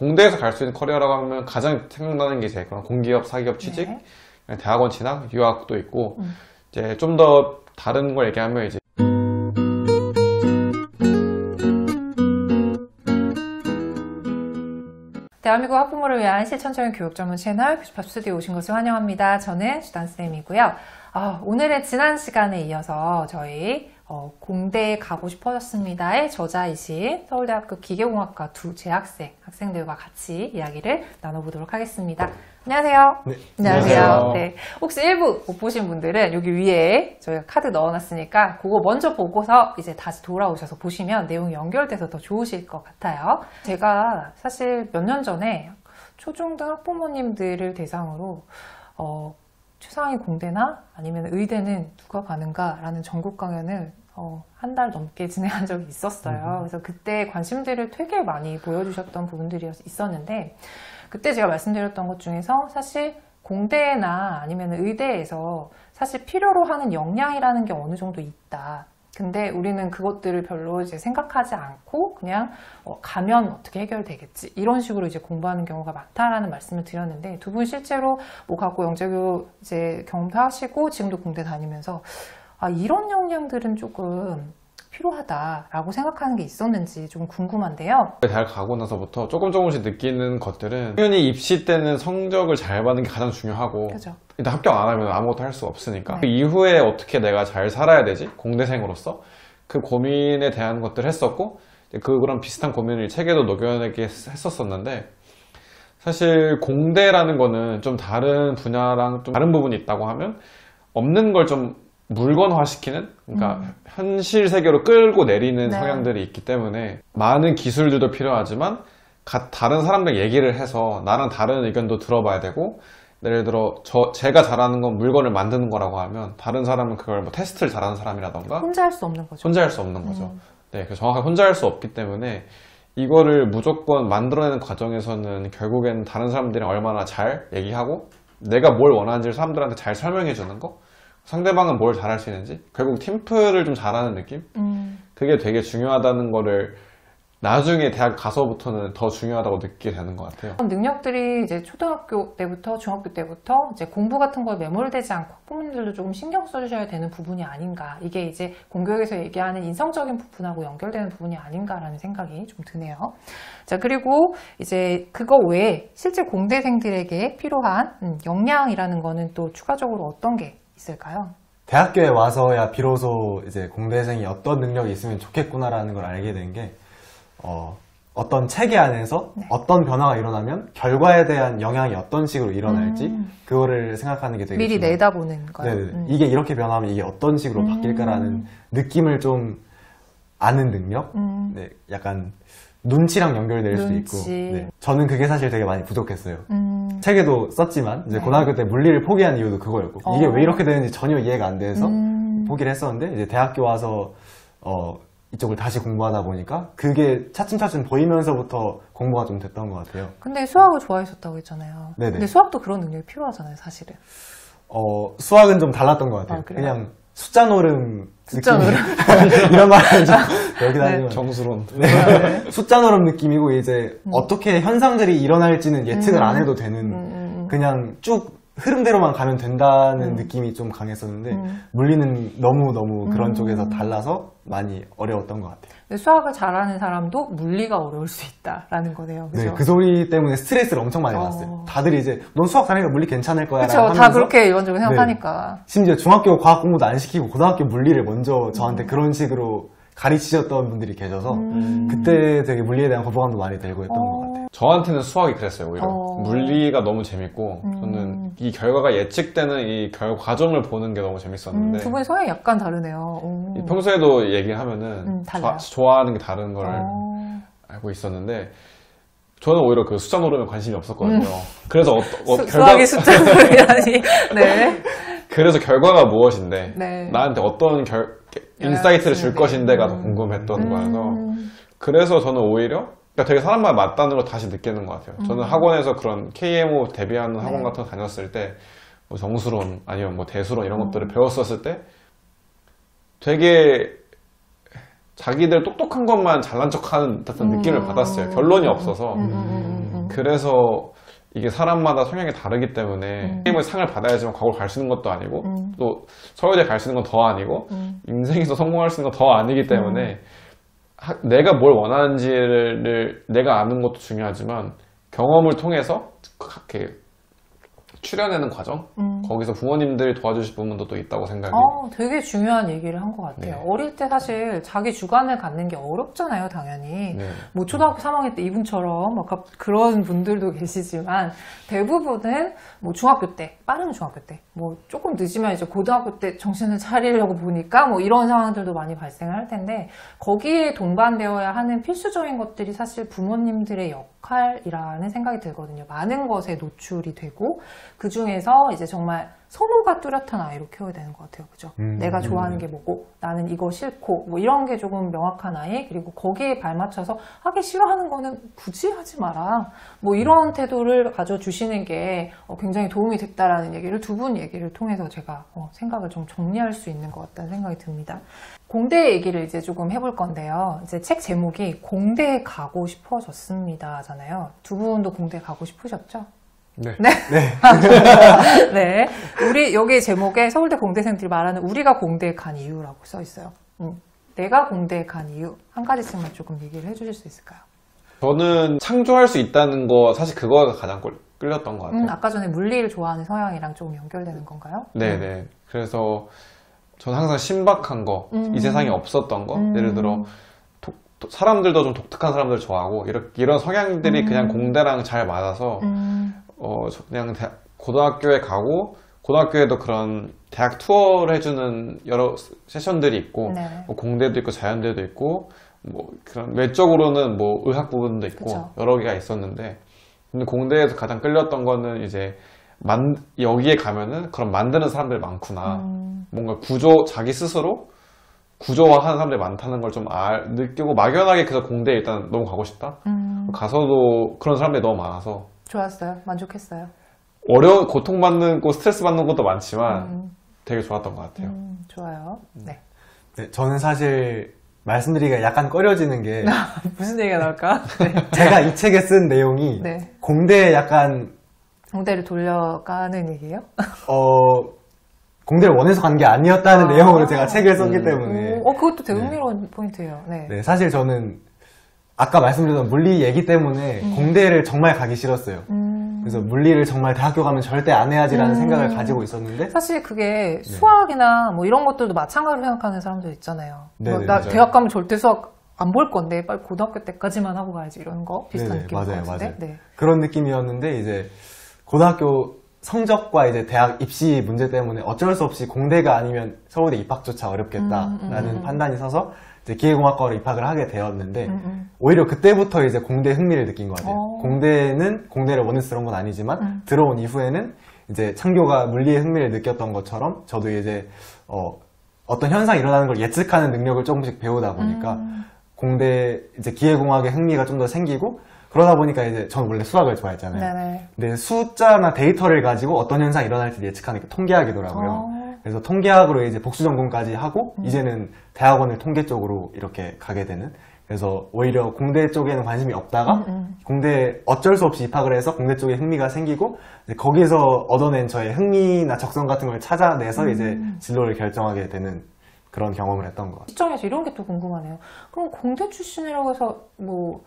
공대에서 갈 수 있는 커리어라고 하면 가장 생각나는 게 이제 그런 공기업, 사기업 취직, 네. 대학원 진학, 유학도 있고 이제 좀 더 다른 걸 얘기하면 이제 대한민국 학부모를 위한 실천적인 교육 전문 채널 교집합 스튜디오에 오신 것을 환영합니다. 저는 주단쌤이고요. 오늘의 지난 시간에 이어서 저희 공대에 가고 싶어졌습니다의 저자이신 서울대학교 기계공학과 두 재학생, 학생들과 같이 이야기를 나눠보도록 하겠습니다. 안녕하세요. 네. 안녕하세요. 네. 혹시 일부 못 보신 분들은 여기 위에 저희가 카드 넣어놨으니까 그거 먼저 보고서 이제 다시 돌아오셔서 보시면 내용이 연결돼서 더 좋으실 것 같아요. 제가 사실 몇 년 전에 초중등 학부모님들을 대상으로 최상위 공대나 아니면 의대는 누가 가는가라는 전국 강연을 한 달 넘게 진행한 적이 있었어요. 그래서 그때 관심들을 되게 많이 보여주셨던 부분들이 있었는데 그때 제가 말씀드렸던 것 중에서 사실 공대나 아니면 의대에서 사실 필요로 하는 역량이라는 게 어느 정도 있다. 근데 우리는 그것들을 별로 이제 생각하지 않고 그냥 가면 어떻게 해결되겠지 이런 식으로 이제 공부하는 경우가 많다라는 말씀을 드렸는데 두 분 실제로 뭐 갖고 영재교 이제 경험도 하시고 지금도 공대 다니면서 이런 역량들은 조금 필요하다라고 생각하는 게 있었는지 좀 궁금한데요. 대학 가고 나서부터 조금씩 느끼는 것들은 당연히 입시 때는 성적을 잘 받는 게 가장 중요하고 그죠? 일단 합격 안 하면 아무것도 할 수 없으니까 네. 그 이후에 어떻게 내가 잘 살아야 되지? 공대생으로서 그 고민에 대한 것들을 했었고 그런 비슷한 고민을 책에도 녹여내게 했었었는데 사실 공대라는 거는 좀 다른 분야랑 좀 다른 부분이 있다고 하면 없는 걸 좀 물건화시키는 그러니까 현실 세계로 끌고 내리는 네. 성향들이 있기 때문에 많은 기술들도 필요하지만 다른 사람들 얘기를 해서 나랑 다른 의견도 들어봐야 되고 예를 들어 제가 잘하는 건 물건을 만드는 거라고 하면 다른 사람은 그걸 뭐 테스트를 잘하는 사람이라던가 혼자 할 수 없는 거죠. 혼자 할 수 없는 거죠. 네, 정확하게 혼자 할 수 없기 때문에 이거를 무조건 만들어내는 과정에서는 결국에는 다른 사람들이랑 얼마나 잘 얘기하고 내가 뭘 원하는지를 사람들한테 잘 설명해 주는 거 상대방은 뭘 잘할 수 있는지 결국 팀플을 좀 잘하는 느낌? 그게 되게 중요하다는 거를 나중에 대학 가서부터는 더 중요하다고 느끼게 되는 것 같아요. 능력들이 이제 초등학교 때부터 중학교 때부터 이제 공부 같은 거에 매몰되지 않고 학부모님들도 조금 신경 써주셔야 되는 부분이 아닌가. 이게 이제 공교육에서 얘기하는 인성적인 부분하고 연결되는 부분이 아닌가라는 생각이 좀 드네요. 자, 그리고 이제 그거 외에 실제 공대생들에게 필요한 역량이라는 거는 또 추가적으로 어떤 게 있을까요? 대학교에 와서야 비로소 이제 공대생이 어떤 능력이 있으면 좋겠구나라는 걸 알게 된 게 어떤 체계 안에서 네. 어떤 변화가 일어나면 결과에 대한 영향이 어떤 식으로 일어날지 그거를 생각하는 게 되게 미리 중요해요. 내다보는 거예요. 네네. 이게 이렇게 변하면 이게 어떤 식으로 바뀔까라는 느낌을 좀 아는 능력? 네, 약간 눈치랑 연결될 수도 눈치. 있고 네. 저는 그게 사실 되게 많이 부족했어요. 책에도 썼지만 이제 고등학교 때 물리를 포기한 이유도 그거였고 이게 왜 이렇게 되는지 전혀 이해가 안 돼서 포기를 했었는데 이제 대학교 와서 이쪽을 다시 공부하다 보니까 그게 차츰차츰 보이면서부터 공부가 좀 됐던 것 같아요. 근데 수학을 좋아하셨다고 했잖아요. 네네. 근데 수학도 그런 능력이 필요하잖아요, 사실은. 수학은 좀 달랐던 것 같아요. 그래요? 그냥 숫자 노름 숫자 느낌. 노름. 이런 말은 좀 여기다 하지만 정수론. 네. 숫자 노름 느낌이고 이제 어떻게 현상들이 일어날지는 예측을 안 해도 되는 그냥 쭉 흐름대로만 가면 된다는 느낌이 좀 강했었는데 물리는 너무 그런 쪽에서 달라서 많이 어려웠던 것 같아요. 근데 수학을 잘하는 사람도 물리가 어려울 수 있다라는 거네요. 그죠? 네, 그 소리 때문에 스트레스를 엄청 많이 받았어요. 다들 이제 넌 수학 잘하니까 물리 괜찮을 거야 그렇죠. 라고 다 하면서 그렇게 일반적으로 생각하니까. 심지어 중학교 과학 공부도 안 시키고 고등학교 물리를 먼저 저한테 그런 식으로 가르치셨던 분들이 계셔서 그때 되게 물리에 대한 거부감도 많이 들고 했던 것 같아요. 저한테는 수학이 그랬어요, 오히려. 물리가 너무 재밌고, 저는 이 결과가 예측되는 이 과정을 보는 게 너무 재밌었는데. 두 분의 성향이 약간 다르네요. 오. 평소에도 얘기하면은 달라요. 좋아하는 게 다른 걸 알고 있었는데, 저는 오히려 그 숫자 노름에 관심이 없었거든요. 그래서 수학이 숫자 노름이라니. 네. 그래서 결과가 무엇인데, 네. 나한테 어떤 인사이트를 줄 것인데가 더 궁금했던 거여서, 그래서 저는 오히려 그러니까 되게 사람마다 맞다는 걸 다시 느끼는 것 같아요. 저는 학원에서 그런 KMO 대비하는 학원 같은 거 다녔을 때 뭐 정수론 아니면 뭐 대수론 이런 것들을 배웠었을 때 되게 자기들 똑똑한 것만 잘난 척하는 듯한 느낌을 받았어요. 결론이 없어서 그래서 이게 사람마다 성향이 다르기 때문에 게임을 상을 받아야지만 과거를 갈 수 있는 것도 아니고 또 서울대 갈 수 있는 건 더 아니고 인생에서 성공할 수 있는 건 더 아니기 때문에 내가 뭘 원하는지를 내가 아는 것도 중요하지만 경험을 통해서 이렇게 추려내는 과정? 거기서 부모님들이 도와주실 부분도 또 있다고 생각이. 되게 중요한 얘기를 한 것 같아요. 네. 어릴 때 사실 자기 주관을 갖는 게 어렵잖아요, 당연히. 네. 뭐 초등학교 3학년 때 이분처럼 막 그런 분들도 계시지만 대부분은 뭐 중학교 때, 빠른 중학교 때, 뭐 조금 늦으면 이제 고등학교 때 정신을 차리려고 보니까 뭐 이런 상황들도 많이 발생을 할 텐데 거기에 동반되어야 하는 필수적인 것들이 사실 부모님들의 역할이라는 생각이 들거든요. 많은 것에 노출이 되고 그 중에서 이제 정말 선호가 뚜렷한 아이로 키워야 되는 것 같아요. 그죠? 내가 좋아하는 게 뭐고, 나는 이거 싫고, 뭐 이런 게 조금 명확한 아이, 그리고 거기에 발맞춰서 하기 싫어하는 거는 굳이 하지 마라. 뭐 이런 태도를 가져주시는 게 굉장히 도움이 됐다라는 얘기를 두 분 얘기를 통해서 제가 생각을 좀 정리할 수 있는 것 같다는 생각이 듭니다. 공대 얘기를 이제 조금 해볼 건데요. 이제 책 제목이 공대에 가고 싶어졌습니다잖아요. 두 분도 공대 가고 싶으셨죠? 네. 네. 네. 우리, 여기 제목에 서울대 공대생들이 말하는 우리가 공대에 간 이유라고 써 있어요. 내가 공대에 간 이유. 한 가지씩만 조금 얘기를 해주실 수 있을까요? 저는 창조할 수 있다는 거, 사실 그거가 가장 끌렸던 것 같아요. 아까 전에 물리를 좋아하는 성향이랑 조금 연결되는 건가요? 네네. 그래서 저는 항상 신박한 거, 이 세상에 없었던 거, 예를 들어, 사람들도 좀 독특한 사람들 좋아하고, 이런 성향들이 그냥 공대랑 잘 맞아서, 그냥 고등학교에 가고 고등학교에도 그런 대학 투어를 해주는 여러 세션들이 있고 뭐 공대도 있고 자연대도 있고 뭐 그런 외적으로는 뭐 의학 부분도 있고 그쵸. 여러 개가 있었는데 근데 공대에서 가장 끌렸던 거는 이제 여기에 가면은 그런 만드는 사람들이 많구나 뭔가 자기 스스로 구조화하는 사람들이 많다는 걸 좀 느끼고 막연하게 그래서 공대에 일단 너무 가고 싶다 가서도 그런 사람들이 너무 많아서 좋았어요. 만족했어요. 고통받는 거, 스트레스 받는 것도 많지만 되게 좋았던 것 같아요. 좋아요. 네. 네, 저는 사실 말씀드리기가 약간 꺼려지는 게 무슨 얘기가 나올까? 네. 제가 이 책에 쓴 내용이 네. 공대에 약간 공대를 돌려가는 얘기예요? 공대를 원해서 간 게 아니었다는 내용으로 제가 책을 썼기 때문에 그것도 되게 흥미로운 포인트예요. 네. 네, 사실 저는 아까 말씀드렸던 물리 얘기 때문에 공대를 정말 가기 싫었어요. 그래서 물리를 정말 대학교 가면 절대 안 해야지라는 생각을 가지고 있었는데 사실 그게 수학이나 뭐 이런 것들도 마찬가지로 생각하는 사람들 있잖아요. 네네, 나 맞아요. 대학 가면 절대 수학 안 볼 건데 빨리 고등학교 때까지만 하고 가야지 이런 거 비슷한 네네, 느낌인 것 맞아요, 같은데. 맞아요. 네. 그런 느낌이었는데 이제 고등학교 성적과 이제 대학 입시 문제 때문에 어쩔 수 없이 공대가 아니면 서울대 입학조차 어렵겠다라는 판단이 서서 이제 기계공학과로 입학을 하게 되었는데 오히려 그때부터 이제 공대에 흥미를 느낀 것 같아요. 공대를 원해서 그런 건 아니지만 들어온 이후에는 이제 창교가 물리에 흥미를 느꼈던 것처럼 저도 이제 어떤 현상이 일어나는 걸 예측하는 능력을 조금씩 배우다 보니까 공대 이제 기계공학에 흥미가 좀 더 생기고 그러다 보니까 이제 저는 원래 수학을 좋아했잖아요. 네네. 근데 숫자나 데이터를 가지고 어떤 현상이 일어날지 예측하는 게 통계학이더라고요. 그래서 통계학으로 이제 복수 전공까지 하고 이제는 대학원을 통계 쪽으로 이렇게 가게 되는. 그래서 오히려 공대 쪽에는 관심이 없다가 공대 어쩔 수 없이 입학을 해서 공대 쪽에 흥미가 생기고 이제 거기서 얻어낸 저의 흥미나 적성 같은 걸 찾아내서 이제 진로를 결정하게 되는 그런 경험을 했던 것 같아요. 시점에서 이런 게 또 궁금하네요. 그럼 공대 출신이라고 해서 뭐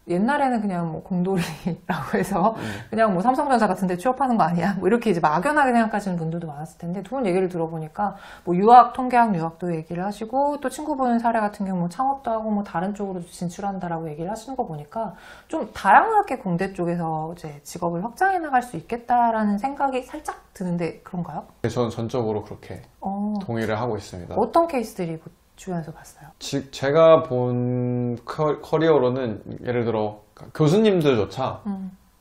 옛날에는 그냥 뭐 공돌이라고 해서 그냥 뭐 삼성전자 같은 데 취업하는 거 아니야? 뭐 이렇게 이제 막연하게 생각하시는 분들도 많았을 텐데 두 분 얘기를 들어보니까 뭐 유학, 통계학, 유학도 얘기를 하시고 또 친구분 사례 같은 경우 뭐 창업도 하고 뭐 다른 쪽으로 진출한다라고 얘기를 하시는 거 보니까 좀 다양하게 공대 쪽에서 이제 직업을 확장해 나갈 수 있겠다라는 생각이 살짝 드는데 그런가요? 저는 전적으로 그렇게 동의를 하고 있습니다. 어떤 케이스들이 주변에서 봤어요? 제가 본 커리어로는 예를 들어 교수님들조차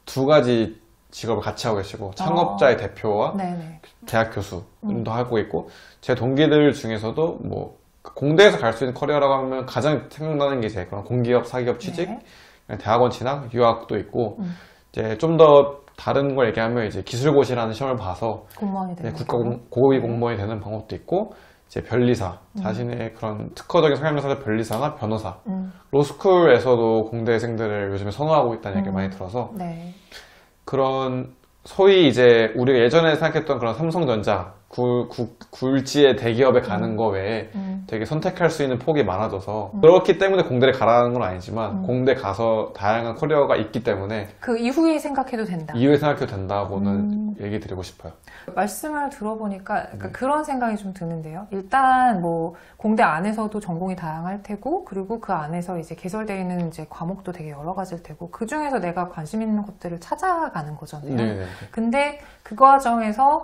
두 가지 직업을 같이 하고 계시고 창업자의 대표와 네네. 대학 교수도 하고 있고 제 동기들 중에서도 뭐 공대에서 갈 수 있는 커리어라고 하면 가장 생각나는 게 이제 그런 공기업, 사기업 취직, 대학원 진학, 유학도 있고 이제 좀 더 다른 걸 얘기하면 이제 기술고시라는 시험을 봐서 공무원이 되는 고급 공무원이 되는 방법도 있고 이제 변리사, 자신의 그런 특허적인 성향을 가진 변리사나 변호사, 로스쿨에서도 공대생들을 요즘에 선호하고 있다는 얘기를 많이 들어서 네. 그런 소위 이제 우리가 예전에 생각했던 그런 삼성전자 굴지의 대기업에 가는 거 외에 되게 선택할 수 있는 폭이 많아져서 그렇기 때문에 공대를 가라는 건 아니지만 공대 가서 다양한 커리어가 있기 때문에 그 이후에 생각해도 된다. 이후에 생각해도 된다고는 얘기 드리고 싶어요. 말씀을 들어보니까 약간 그런 생각이 좀 드는데요. 일단 뭐 공대 안에서도 전공이 다양할 테고, 그리고 그 안에서 이제 개설되어 있는 이제 과목도 되게 여러 가지일 테고, 그 중에서 내가 관심 있는 것들을 찾아가는 거잖아요. 네네. 근데 그 과정에서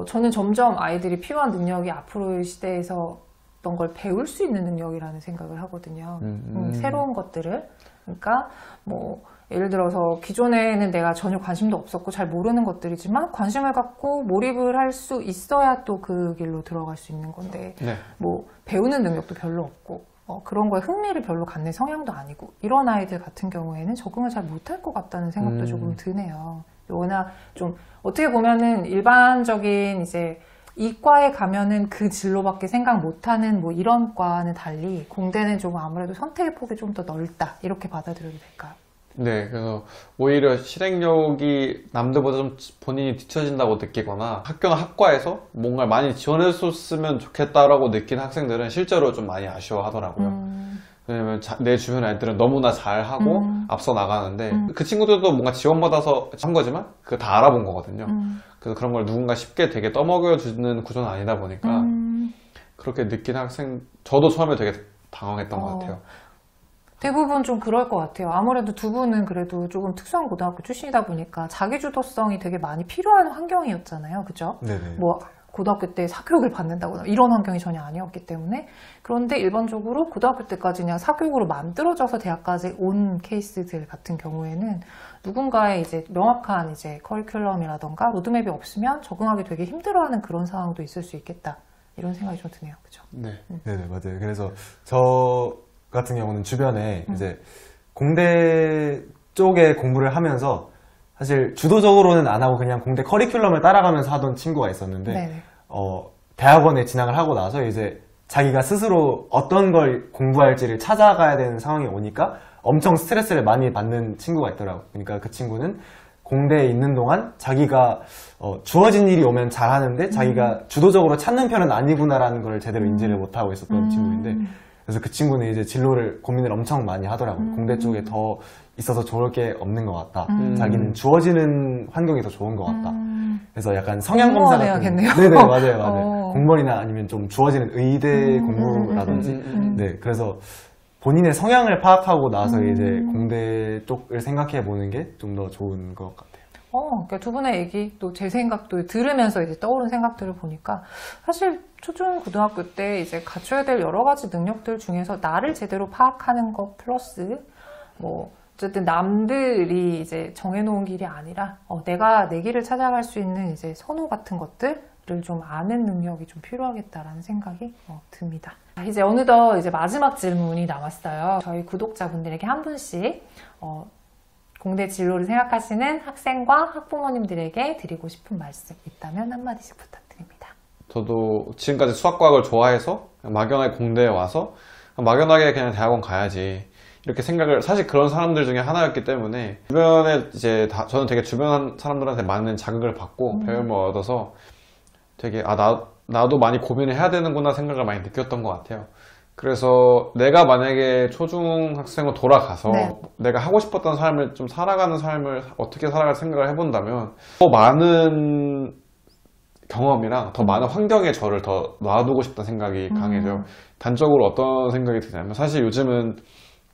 저는 점점 아이들이 필요한 능력이 앞으로의 시대에서 어떤 걸 배울 수 있는 능력이라는 생각을 하거든요. 새로운 것들을. 그러니까 뭐 예를 들어서 기존에는 내가 전혀 관심도 없었고 잘 모르는 것들이지만 관심을 갖고 몰입을 할 수 있어야 또 그 길로 들어갈 수 있는 건데 네. 뭐 배우는 능력도 별로 없고 그런 거에 흥미를 별로 갖는 성향도 아니고 이런 아이들 같은 경우에는 적응을 잘 못할 것 같다는 생각도 조금 드네요. 워낙 좀 어떻게 보면은 일반적인 이제 이과에 가면은 그 진로밖에 생각 못하는 뭐 이런 과는 달리 공대는 조금 아무래도 선택의 폭이 좀 더 넓다 이렇게 받아들여도 될까요? 네, 그래서 오히려 실행력이 남들보다 좀 본인이 뒤처진다고 느끼거나 학교나 학과에서 뭔가 많이 지원해줬으면 좋겠다라고 느낀 학생들은 실제로 좀 많이 아쉬워하더라고요. 왜냐면 내 주변 애들은 너무나 잘하고 앞서 나가는데 그 친구들도 뭔가 지원받아서 한 거지만 그거 다 알아본 거거든요. 그래서 그런 걸 누군가 쉽게 되게 떠먹여주는 구조는 아니다 보니까 그렇게 느낀 학생, 저도 처음에 되게 당황했던 것 같아요. 대부분 좀 그럴 것 같아요. 아무래도 두 분은 그래도 조금 특수한 고등학교 출신이다 보니까 자기주도성이 되게 많이 필요한 환경이었잖아요. 그죠? 네네. 뭐 고등학교 때 사교육을 받는다거나 이런 환경이 전혀 아니었기 때문에. 그런데 일반적으로 고등학교 때까지 그냥 사교육으로 만들어져서 대학까지 온 케이스들 같은 경우에는 누군가의 이제 명확한 이제 커리큘럼이라던가 로드맵이 없으면 적응하기 되게 힘들어하는 그런 상황도 있을 수 있겠다. 이런 생각이 좀 드네요. 그죠? 네. 네네, 맞아요. 그래서 저 같은 경우는 주변에 이제 공대 쪽에 공부를 하면서 사실 주도적으로는 안 하고 그냥 공대 커리큘럼을 따라가면서 하던 친구가 있었는데 네네. 대학원에 진학을 하고 나서 이제 자기가 스스로 어떤 걸 공부할지를 찾아가야 되는 상황이 오니까 엄청 스트레스를 많이 받는 친구가 있더라고요. 그러니까 그 친구는 공대에 있는 동안 자기가 주어진 일이 오면 잘하는데 자기가 주도적으로 찾는 편은 아니구나라는 걸 제대로 인지를 못하고 있었던 친구인데, 그래서 그 친구는 이제 진로를 고민을 엄청 많이 하더라고요. 공대 쪽에 더 있어서 좋을 게 없는 것 같다. 자기는 주어지는 환경이 더 좋은 것 같다. 그래서 약간 성향 검사 같은. 공무원 해야겠네요. 네네, 맞아요, 맞아요. 공무원이나 아니면 좀 주어지는 의대 공부라든지. 네, 그래서 본인의 성향을 파악하고 나서 이제 공대 쪽을 생각해 보는 게 좀 더 좋은 것 같아요. 그러니까 두 분의 얘기 또 제 생각도 들으면서 이제 떠오른 생각들을 보니까 사실 초중 고등학교 때 이제 갖춰야 될 여러 가지 능력들 중에서 나를 제대로 파악하는 것 플러스 뭐 어쨌든 남들이 이제 정해놓은 길이 아니라 내가 내 길을 찾아갈 수 있는 이제 선호 같은 것들을 좀 아는 능력이 좀 필요하겠다라는 생각이 듭니다. 이제 어느덧 이제 마지막 질문이 남았어요. 저희 구독자분들에게 한 분씩 공대 진로를 생각하시는 학생과 학부모님들에게 드리고 싶은 말씀 있다면 한마디씩 부탁드립니다. 저도 지금까지 수학과학을 좋아해서 막연하게 공대에 와서 막연하게 그냥 대학원 가야지 이렇게 생각을, 사실 그런 사람들 중에 하나였기 때문에 주변에 이제 저는 되게 주변 사람들한테 많은 자극을 받고 배움을 얻어서 되게 나도 많이 고민을 해야 되는구나 생각을 많이 느꼈던 것 같아요. 그래서 내가 만약에 초중학생으로 돌아가서 내가 하고 싶었던 삶을 좀 살아가는 삶을 어떻게 살아갈 생각을 해본다면 더 많은 경험이랑 더 많은 환경에 저를 더 놔두고 싶다는 생각이 강해져요. 단적으로 어떤 생각이 드냐면, 사실 요즘은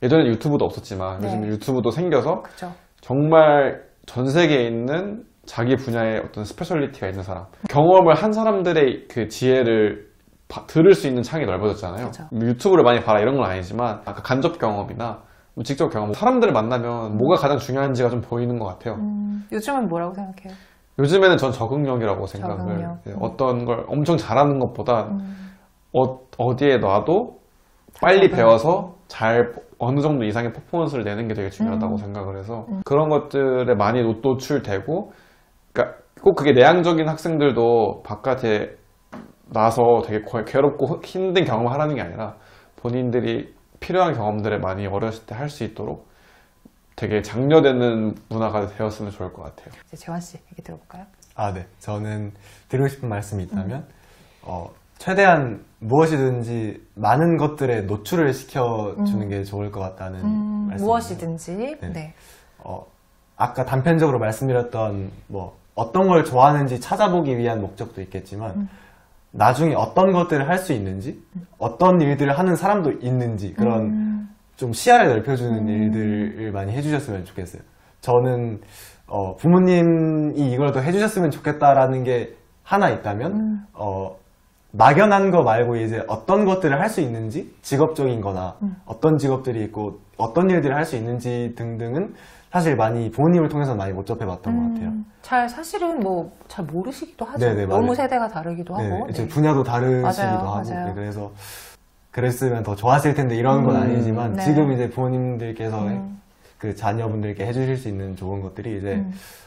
예전에 유튜브도 없었지만 요즘 유튜브도 생겨서 그쵸. 정말 전 세계에 있는 자기 분야의 어떤 스페셜리티가 있는 사람, 경험을 한 사람들의 그 지혜를 들을 수 있는 창이 넓어졌잖아요. 그쵸. 유튜브를 많이 봐라 이런 건 아니지만 아까 간접 경험이나 직접 경험, 사람들을 만나면 뭐가 가장 중요한지가 좀 보이는 것 같아요. 요즘은 뭐라고 생각해요? 요즘에는 전 적응력이라고 생각을 적응력. 어떤 걸 엄청 잘하는 것보다 어디에 놔도 빨리 배워서 잘 어느 정도 이상의 퍼포먼스를 내는 게 되게 중요하다고 생각을 해서 그런 것들에 많이 노출되고, 그러니까 꼭 그게 내향적인 학생들도 바깥에 나서 되게 괴롭고 힘든 경험을 하라는 게 아니라 본인들이 필요한 경험들을 많이 어렸을 때 할 수 있도록 되게 장려되는 문화가 되었으면 좋을 것 같아요. 이제 재환 씨 얘기 들어볼까요? 아, 네. 저는 드리고 싶은 말씀이 있다면, 최대한 무엇이든지 많은 것들에 노출을 시켜주는 게 좋을 것 같다는 말씀. 무엇이든지. 네. 네. 아까 단편적으로 말씀드렸던 뭐 어떤 걸 좋아하는지 찾아보기 위한 목적도 있겠지만 나중에 어떤 것들을 할 수 있는지 어떤 일들을 하는 사람도 있는지 그런 좀 시야를 넓혀주는 일들을 많이 해주셨으면 좋겠어요. 저는 부모님이 이걸 더 해주셨으면 좋겠다라는 게 하나 있다면 막연한 거 말고 이제 어떤 것들을 할 수 있는지 직업적인 거나 어떤 직업들이 있고 어떤 일들을 할 수 있는지 등등은 사실 많이 부모님을 통해서 많이 못 접해봤던 것 같아요. 사실은 뭐 잘 모르시기도 하죠. 네네, 너무 맞아요. 세대가 다르기도 하고. 이제 네. 분야도 다르시기도 맞아요, 하고. 맞아요. 네, 그래서 그랬으면 더 좋았을 텐데 이런 건 아니지만 네. 지금 이제 부모님들께서 그 자녀분들께 해주실 수 있는 좋은 것들이 이제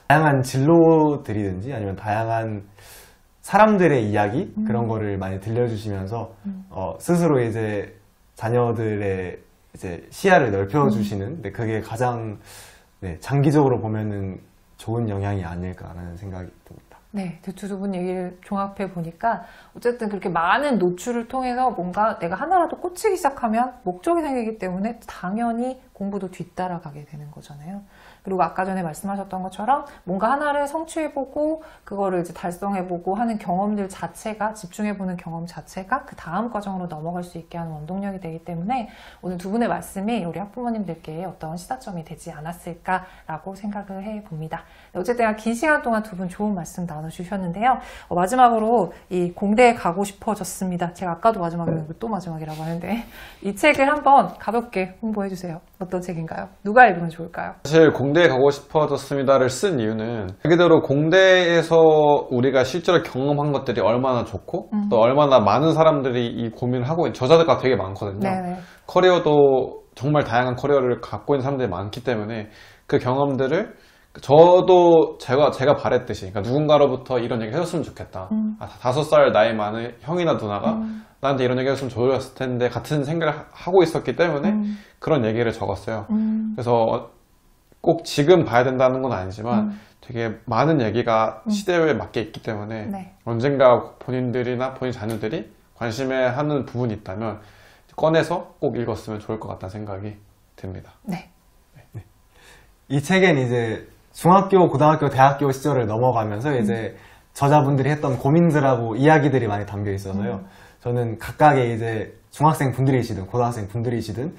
다양한 진로들이든지 아니면 다양한 사람들의 이야기 그런 거를 많이 들려주시면서 스스로 이제 자녀들의 이제 시야를 넓혀주시는 근데 그게 가장 장기적으로 보면은 좋은 영향이 아닐까라는 생각이 듭니다. 네, 두 분 얘기를 종합해 보니까 어쨌든 그렇게 많은 노출을 통해서 뭔가 내가 하나라도 꽂히기 시작하면 목적이 생기기 때문에 당연히 공부도 뒤따라가게 되는 거잖아요. 그리고 아까 전에 말씀하셨던 것처럼 뭔가 하나를 성취해보고 그거를 이제 달성해보고 하는 경험들 자체가 집중해보는 경험 자체가 그 다음 과정으로 넘어갈 수 있게 하는 원동력이 되기 때문에 오늘 두 분의 말씀이 우리 학부모님들께 어떤 시사점이 되지 않았을까라고 생각을 해봅니다. 어쨌든 긴 시간 동안 두 분 좋은 말씀 나눠주셨는데요. 마지막으로 이 공대에 가고 싶어졌습니다. 제가 아까도 마지막이라고 또 마지막이라고 하는데 이 책을 한번 가볍게 홍보해주세요. 어떤 책인가요? 누가 읽으면 좋을까요? 사실 공대에 가고 싶어졌습니다를 쓴 이유는 말 그대로 공대에서 우리가 실제로 경험한 것들이 얼마나 좋고 또 얼마나 많은 사람들이 이 고민을 하고 있는 저자들과 되게 많거든요. 네네. 커리어도 정말 다양한 커리어를 갖고 있는 사람들이 많기 때문에 그 경험들을 저도 제가 바랬듯이 그러니까 누군가로부터 이런 얘기 해줬으면 좋겠다. 5살 나이 많은 형이나 누나가 나한테 이런 얘기 해줬으면 좋았을 텐데 같은 생각을 하고 있었기 때문에 그런 얘기를 적었어요. 그래서 꼭 지금 봐야 된다는 건 아니지만 되게 많은 얘기가 시대에 맞게 있기 때문에 네. 언젠가 본인들이나 본인 자녀들이 관심에 하는 부분이 있다면 꺼내서 꼭 읽었으면 좋을 것 같다는 생각이 듭니다. 네. 이 책엔 이제 중학교, 고등학교, 대학교 시절을 넘어가면서 이제 저자분들이 했던 고민들하고 이야기들이 많이 담겨 있어서요. 저는 각각의 이제 중학생 분들이시든 고등학생 분들이시든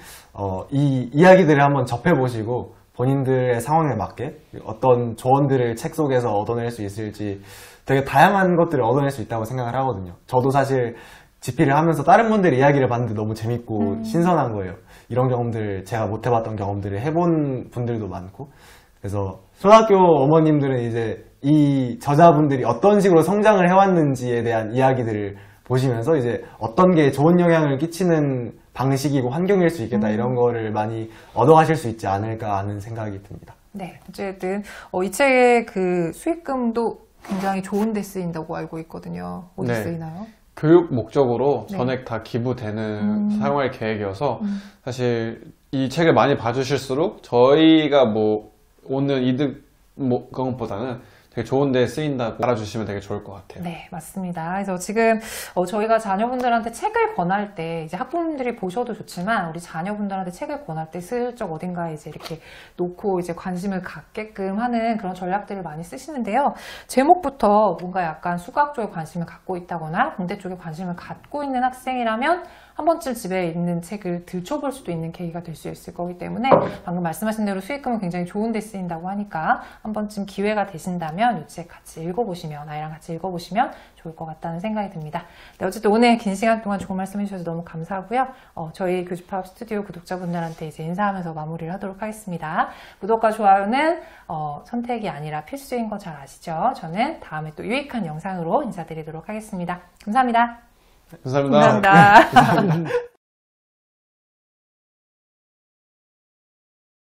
이 이야기들을 한번 접해보시고 본인들의 상황에 맞게 어떤 조언들을 책 속에서 얻어낼 수 있을지 되게 다양한 것들을 얻어낼 수 있다고 생각을 하거든요. 저도 사실 집필을 하면서 다른 분들의 이야기를 봤는데 너무 재밌고 신선한 거예요. 이런 경험들, 제가 못 해봤던 경험들을 해본 분들도 많고. 그래서 초등학교 어머님들은 이제 이 저자분들이 어떤 식으로 성장을 해왔는지에 대한 이야기들을 보시면서 이제 어떤 게 좋은 영향을 끼치는 방식이고 환경일 수 있겠다 이런 거를 많이 얻어가실 수 있지 않을까 하는 생각이 듭니다. 네, 어쨌든 이 책의 그 수익금도 굉장히 좋은 데 쓰인다고 알고 있거든요. 어디 네. 쓰이나요? 교육 목적으로 네. 전액 다 기부되는 사용할 계획이어서 사실 이 책을 많이 봐주실수록 저희가 뭐 오는 이득 그것보다는 되게 좋은 데 쓰인다고 알아주시면 되게 좋을 것 같아요. 네, 맞습니다. 그래서 지금 저희가 자녀분들한테 책을 권할 때 이제 학부모님들이 보셔도 좋지만 우리 자녀분들한테 책을 권할 때 슬쩍 어딘가에 이제 이렇게 놓고 이제 관심을 갖게끔 하는 그런 전략들을 많이 쓰시는데요. 제목부터 뭔가 약간 수학 쪽에 관심을 갖고 있다거나 공대 쪽에 관심을 갖고 있는 학생이라면 한 번쯤 집에 있는 책을 들춰볼 수도 있는 계기가 될 수 있을 거기 때문에 방금 말씀하신 대로 수익금은 굉장히 좋은 데 쓰인다고 하니까 한 번쯤 기회가 되신다면 이 책 같이 읽어보시면 아이랑 같이 읽어보시면 좋을 것 같다는 생각이 듭니다. 네, 어쨌든 오늘 긴 시간 동안 좋은 말씀 해주셔서 너무 감사하고요. 저희 교집합 스튜디오 구독자분들한테 이제 인사하면서 마무리를 하도록 하겠습니다. 구독과 좋아요는 선택이 아니라 필수인 거 잘 아시죠? 저는 다음에 또 유익한 영상으로 인사드리도록 하겠습니다. 감사합니다. 감사합니다. 감사합니다.